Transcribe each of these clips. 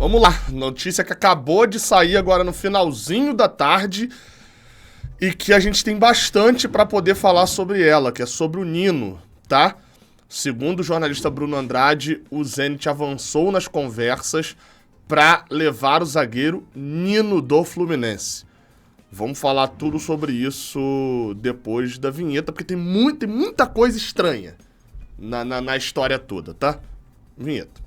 Vamos lá, notícia que acabou de sair agora no finalzinho da tarde e que a gente tem bastante para poder falar sobre ela, que é sobre o Nino, tá? Segundo o jornalista Bruno Andrade, o Zenit avançou nas conversas para levar o zagueiro Nino do Fluminense. Vamos falar tudo sobre isso depois da vinheta, porque tem muita coisa estranha na história toda, tá? Vinheta.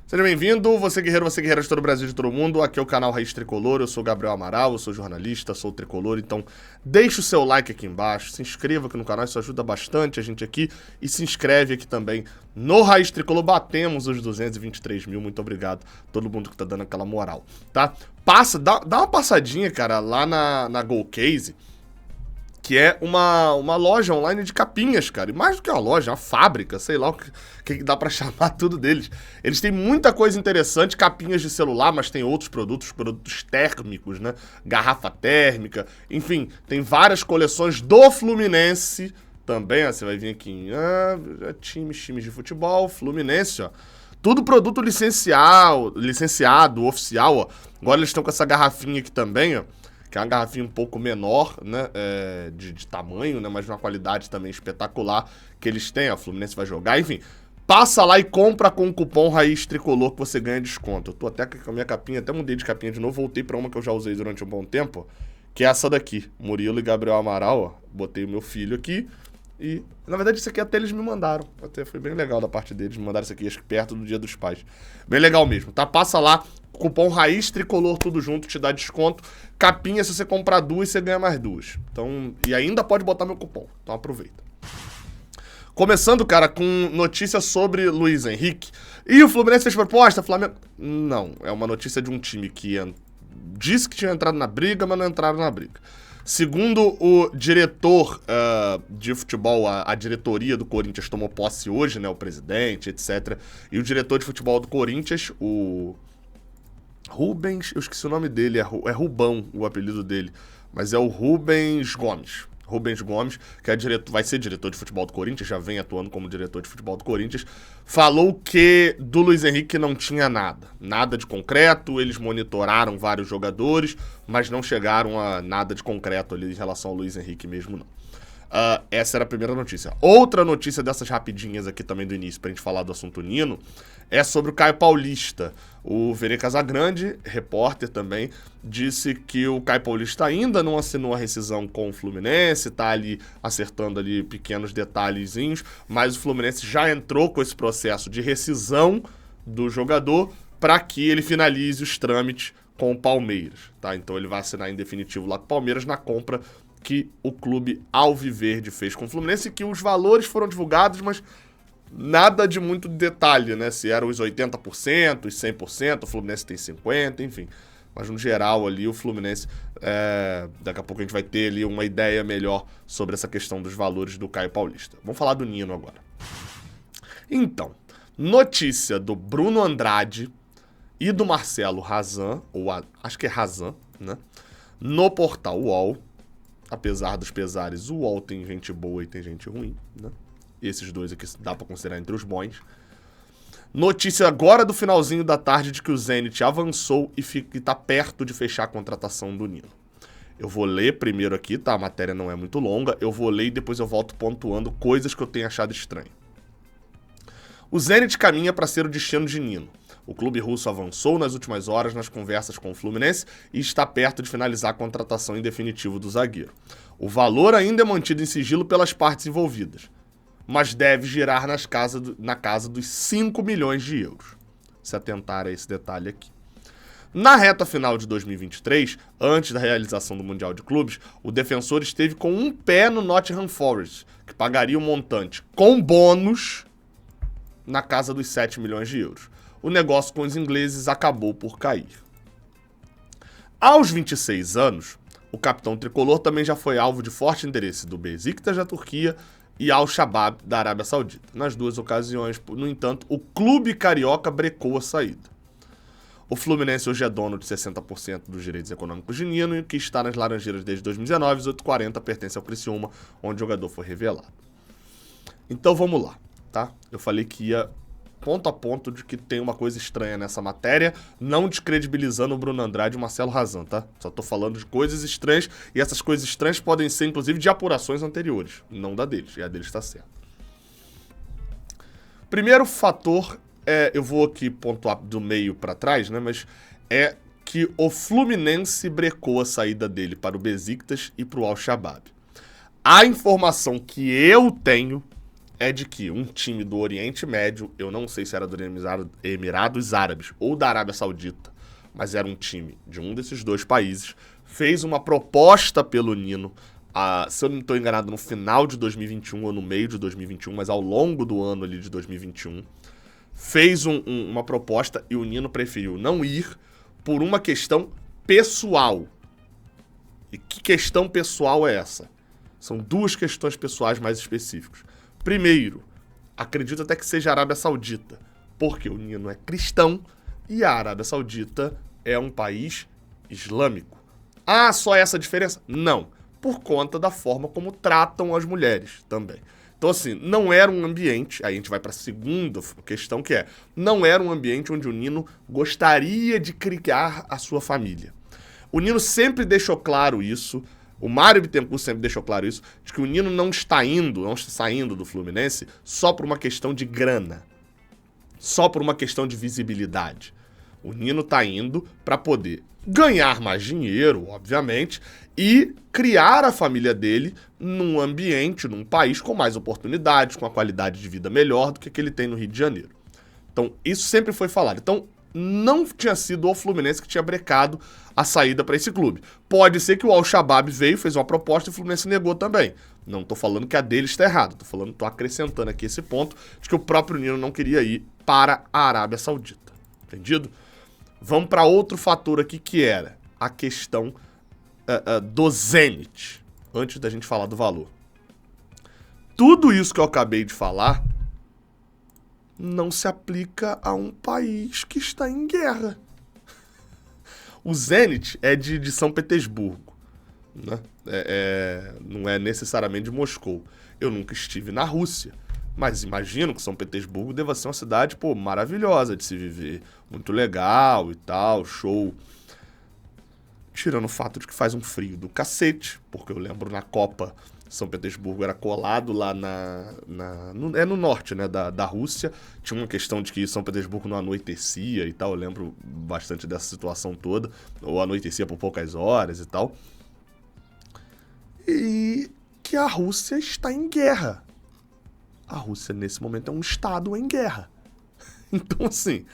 Seja bem-vindo, você guerreiro de todo o Brasil, de todo mundo. Aqui é o canal Raiz Tricolor, eu sou o Gabriel Amaral, eu sou jornalista, sou tricolor, então deixa o seu like aqui embaixo, se inscreva aqui no canal, isso ajuda bastante a gente aqui, e se inscreve aqui também no Raiz Tricolor. Batemos os 223 mil, muito obrigado a todo mundo que tá dando aquela moral, tá? Dá uma passadinha, cara, lá na GoCase, que é uma loja online de capinhas, cara. E mais do que uma loja, uma fábrica, sei lá o que dá pra chamar tudo deles. Eles têm muita coisa interessante, capinhas de celular, mas tem outros produtos térmicos, né? Garrafa térmica, enfim, tem várias coleções do Fluminense também, ó. Você vai vir aqui em times de futebol, Fluminense, ó. Tudo produto licenciado, oficial, ó. Agora eles estão com essa garrafinha aqui também, ó, que é uma garrafinha um pouco menor, né, de tamanho, né, mas de uma qualidade também espetacular que eles têm. A Fluminense vai jogar, enfim. Passa lá e compra com o cupom Raiz Tricolor que você ganha desconto. Eu tô até com a minha capinha, até mudei de capinha de novo, voltei pra uma que eu já usei durante um bom tempo, que é essa daqui, Murilo e Gabriel Amaral, ó. Botei o meu filho aqui e, na verdade, isso aqui até eles me mandaram. Até foi bem legal da parte deles, me mandaram isso aqui, acho que perto do Dia dos Pais. Bem legal mesmo, tá? Passa lá, cupom Raiz Tricolor, tudo junto, te dá desconto. Capinha, se você comprar duas, você ganha mais duas. Então, e ainda pode botar meu cupom, então aproveita. Começando, cara, com notícia sobre Luiz Henrique. E o Fluminense fez proposta, Flamengo... Não, é uma notícia de um time que disse que tinha entrado na briga, mas não entraram na briga. Segundo o diretor de futebol, a diretoria do Corinthians tomou posse hoje, né, o presidente, etc. E o diretor de futebol do Corinthians, o Rubens, eu esqueci o nome dele, é Rubão o apelido dele, mas é o Rubens Gomes. Rubens Gomes, que vai ser diretor de futebol do Corinthians, já vem atuando como diretor de futebol do Corinthians, falou que do Luiz Henrique não tinha nada de concreto. Eles monitoraram vários jogadores, mas não chegaram a nada de concreto ali em relação ao Luiz Henrique mesmo, não. Essa era a primeira notícia. Outra notícia dessas rapidinhas aqui também do início, pra gente falar do assunto Nino, é sobre o Caio Paulista. O Vene Casagrande, repórter também, disse que o Caio Paulista ainda não assinou a rescisão com o Fluminense, tá ali acertando ali pequenos detalhezinhos, mas o Fluminense já entrou com esse processo de rescisão do jogador para que ele finalize os trâmites com o Palmeiras, tá? Então ele vai assinar em definitivo lá com o Palmeiras na compra que o clube Alviverde fez com o Fluminense, que os valores foram divulgados, mas nada de muito detalhe, né? Se eram os 80%, os 100%, o Fluminense tem 50%, enfim. Mas no geral ali o Fluminense, daqui a pouco a gente vai ter ali uma ideia melhor sobre essa questão dos valores do Caio Paulista. Vamos falar do Nino agora. Então, notícia do Bruno Andrade e do Marcelo Razan, acho que é Razan, né? No portal UOL. Apesar dos pesares, o UOL tem gente boa e tem gente ruim, né? Esses dois aqui dá pra considerar entre os bons. Notícia agora do finalzinho da tarde de que o Zenit avançou e tá perto de fechar a contratação do Nino. Eu vou ler primeiro aqui, tá? A matéria não é muito longa. Eu vou ler e depois eu volto pontuando coisas que eu tenho achado estranho. O Zenit caminha para ser o destino de Nino. O clube russo avançou nas últimas horas nas conversas com o Fluminense e está perto de finalizar a contratação em definitivo do zagueiro. O valor ainda é mantido em sigilo pelas partes envolvidas, mas deve girar na casa dos 5 milhões de euros. Se atentar a esse detalhe aqui. Na reta final de 2023, antes da realização do Mundial de Clubes, o defensor esteve com um pé no Nottingham Forest, que pagaria um montante com bônus na casa dos 7 milhões de euros. O negócio com os ingleses acabou por cair. Aos 26 anos, o capitão tricolor também já foi alvo de forte interesse do Besiktas da Turquia e Al-Shabaab da Arábia Saudita. Nas duas ocasiões, no entanto, o clube carioca brecou a saída. O Fluminense hoje é dono de 60% dos direitos econômicos de Nino, que está nas Laranjeiras desde 2019, os 840 pertence ao Criciúma, onde o jogador foi revelado. Então vamos lá, tá? Eu falei que ia ponto a ponto de que tem uma coisa estranha nessa matéria, não descredibilizando o Bruno Andrade e o Marcelo Razan, tá? Só tô falando de coisas estranhas, e essas coisas estranhas podem ser, inclusive, de apurações anteriores, não da deles, e a deles tá certa. Primeiro fator, eu vou aqui pontuar do meio pra trás, né, mas é que o Fluminense brecou a saída dele para o Besiktas e pro Al-Shabaab. A informação que eu tenho é de que um time do Oriente Médio, eu não sei se era do Emirados Árabes ou da Arábia Saudita, mas era um time de um desses dois países, fez uma proposta pelo Nino, se eu não estou enganado, no final de 2021 ou no meio de 2021, mas ao longo do ano ali de 2021, fez uma proposta e o Nino preferiu não ir por uma questão pessoal. E que questão pessoal é essa? São duas questões pessoais mais específicas. Primeiro, acredito até que seja a Arábia Saudita, porque o Nino é cristão e a Arábia Saudita é um país islâmico. Ah, só essa diferença? Não, por conta da forma como tratam as mulheres também. Então, assim, não era um ambiente, aí a gente vai para a segunda questão, que é, não era um ambiente onde o Nino gostaria de criar a sua família. O Nino sempre deixou claro isso, o Mário Bittencourt sempre deixou claro isso, de que o Nino não está saindo do Fluminense só por uma questão de grana, só por uma questão de visibilidade. O Nino está indo para poder ganhar mais dinheiro, obviamente, e criar a família dele num ambiente, num país com mais oportunidades, com a qualidade de vida melhor do que ele tem no Rio de Janeiro. Então, isso sempre foi falado. Então, não tinha sido o Fluminense que tinha brecado a saída para esse clube. Pode ser que o Al-Shabaab veio, fez uma proposta e o Fluminense negou também. Não tô falando que a dele está errada, tô acrescentando aqui esse ponto de que o próprio Nino não queria ir para a Arábia Saudita. Entendido? Vamos para outro fator aqui, que era a questão do Zenit, antes da gente falar do valor. Tudo isso que eu acabei de falar não se aplica a um país que está em guerra. O Zenit é de São Petersburgo, né? Não é necessariamente de Moscou. Eu nunca estive na Rússia, mas imagino que São Petersburgo deva ser uma cidade, pô, maravilhosa de se viver, muito legal e tal, show. Tirando o fato de que faz um frio do cacete, porque eu lembro na Copa, São Petersburgo era colado lá no norte, né, da Rússia. Tinha uma questão de que São Petersburgo não anoitecia e tal, eu lembro bastante dessa situação toda, ou anoitecia por poucas horas e tal. E que a Rússia está em guerra. A Rússia, nesse momento, é um estado em guerra. Então, assim,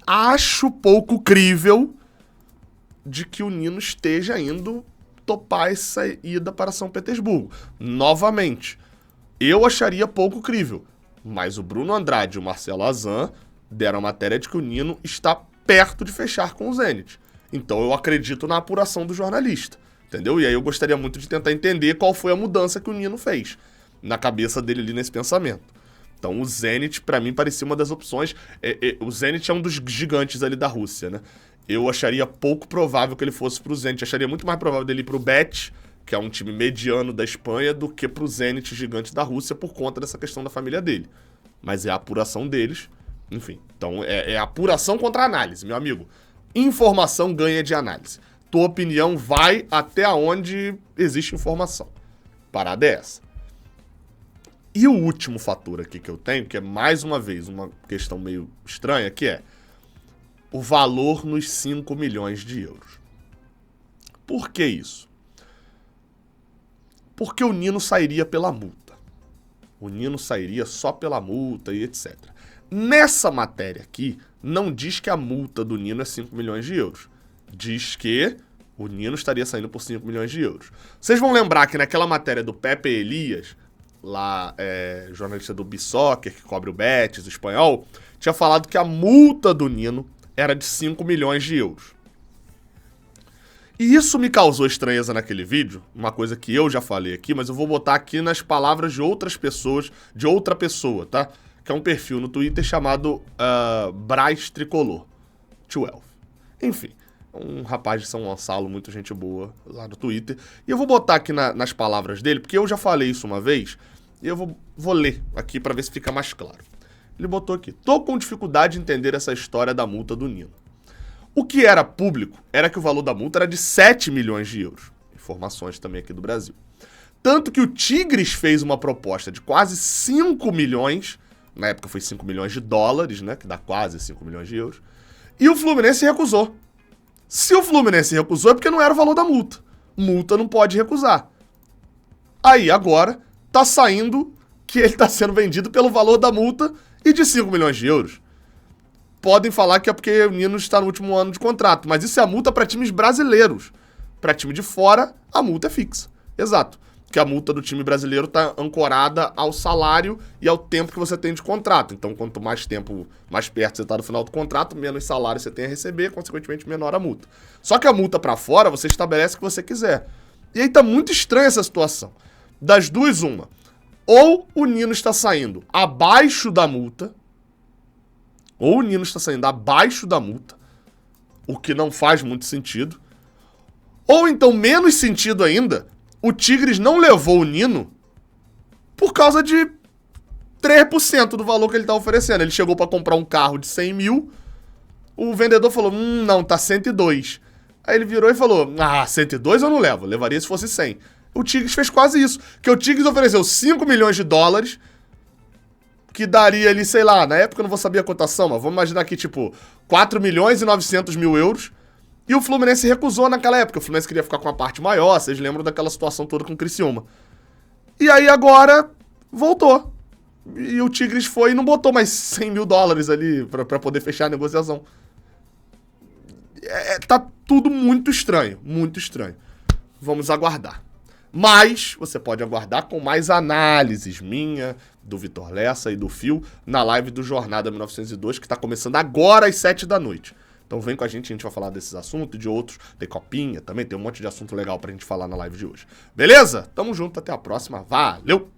acho pouco crível de que o Nino esteja indo topar essa ida para São Petersburgo. Novamente, eu acharia pouco crível, mas o Bruno Andrade e o Marcelo Razan deram a matéria de que o Nino está perto de fechar com o Zenit. Então eu acredito na apuração do jornalista, entendeu? E aí eu gostaria muito de tentar entender qual foi a mudança que o Nino fez na cabeça dele ali nesse pensamento. Então o Zenit, pra mim, parecia uma das opções. O Zenit é um dos gigantes ali da Rússia, né? Eu acharia pouco provável que ele fosse pro Zenit. Acharia muito mais provável dele ir pro Bet, que é um time mediano da Espanha, do que pro Zenit gigante da Rússia, por conta dessa questão da família dele. Mas é a apuração deles. Enfim, então é apuração contra análise, meu amigo. Informação ganha de análise. Tua opinião vai até onde existe informação. Parada é essa. E o último fator aqui que eu tenho, que é mais uma vez uma questão meio estranha, que é o valor nos 5 milhões de euros. Por que isso? Porque o Nino sairia pela multa. O Nino sairia só pela multa e etc. Nessa matéria aqui, não diz que a multa do Nino é 5 milhões de euros. Diz que o Nino estaria saindo por 5 milhões de euros. Vocês vão lembrar que naquela matéria do Pepe Elias, lá, jornalista do Bissoccer, que cobre o Betis, o espanhol, tinha falado que a multa do Nino era de 5 milhões de euros. E isso me causou estranheza naquele vídeo, uma coisa que eu já falei aqui, mas eu vou botar aqui nas palavras de outras pessoas, de outra pessoa, tá? Que é um perfil no Twitter chamado Braz Tricolor, 12. Enfim, um rapaz de São Gonçalo, muito gente boa lá no Twitter. E eu vou botar aqui nas palavras dele, porque eu já falei isso uma vez, E eu vou ler aqui para ver se fica mais claro. Ele botou aqui: tô com dificuldade de entender essa história da multa do Nino. O que era público era que o valor da multa era de 7 milhões de euros. Informações também aqui do Brasil. Tanto que o Tigres fez uma proposta de quase 5 milhões, na época foi 5 milhões de dólares, né, que dá quase 5 milhões de euros, e o Fluminense recusou. Se o Fluminense recusou é porque não era o valor da multa. Multa não pode recusar. Aí agora tá saindo que ele tá sendo vendido pelo valor da multa e de 5 milhões de euros. Podem falar que é porque o Nino está no último ano de contrato, mas isso é a multa para times brasileiros. Para time de fora, a multa é fixa. Exato. Porque a multa do time brasileiro está ancorada ao salário e ao tempo que você tem de contrato. Então, quanto mais tempo, mais perto você está do final do contrato, menos salário você tem a receber, consequentemente, menor a multa. Só que a multa para fora, você estabelece o que você quiser. E aí tá muito estranha essa situação. Das duas, uma. Ou o Nino está saindo abaixo da multa, ou o Nino está saindo abaixo da multa, o que não faz muito sentido. Ou então, menos sentido ainda, o Tigres não levou o Nino por causa de 3% do valor que ele está oferecendo. Ele chegou para comprar um carro de 100 mil, o vendedor falou, não, tá 102. Aí ele virou e falou, 102 eu não levo, levaria se fosse 100. O Tigres fez quase isso, que o Tigres ofereceu 5 milhões de dólares, que daria ali, sei lá, na época eu não vou saber a cotação, mas vamos imaginar aqui, tipo, 4 milhões e 900 mil euros, e o Fluminense recusou naquela época. O Fluminense queria ficar com a parte maior, vocês lembram daquela situação toda com o Criciúma. E aí agora voltou. E o Tigres foi e não botou mais 100 mil dólares ali pra poder fechar a negociação. Tá tudo muito estranho, muito estranho. Vamos aguardar. Mas você pode aguardar com mais análises minha, do Vitor Lessa e do Fio, na live do Jornada 1902, que tá começando agora às 7 da noite. Então vem com a gente vai falar desses assuntos e de outros. Tem copinha também, tem um monte de assunto legal pra gente falar na live de hoje. Beleza? Tamo junto, até a próxima. Valeu!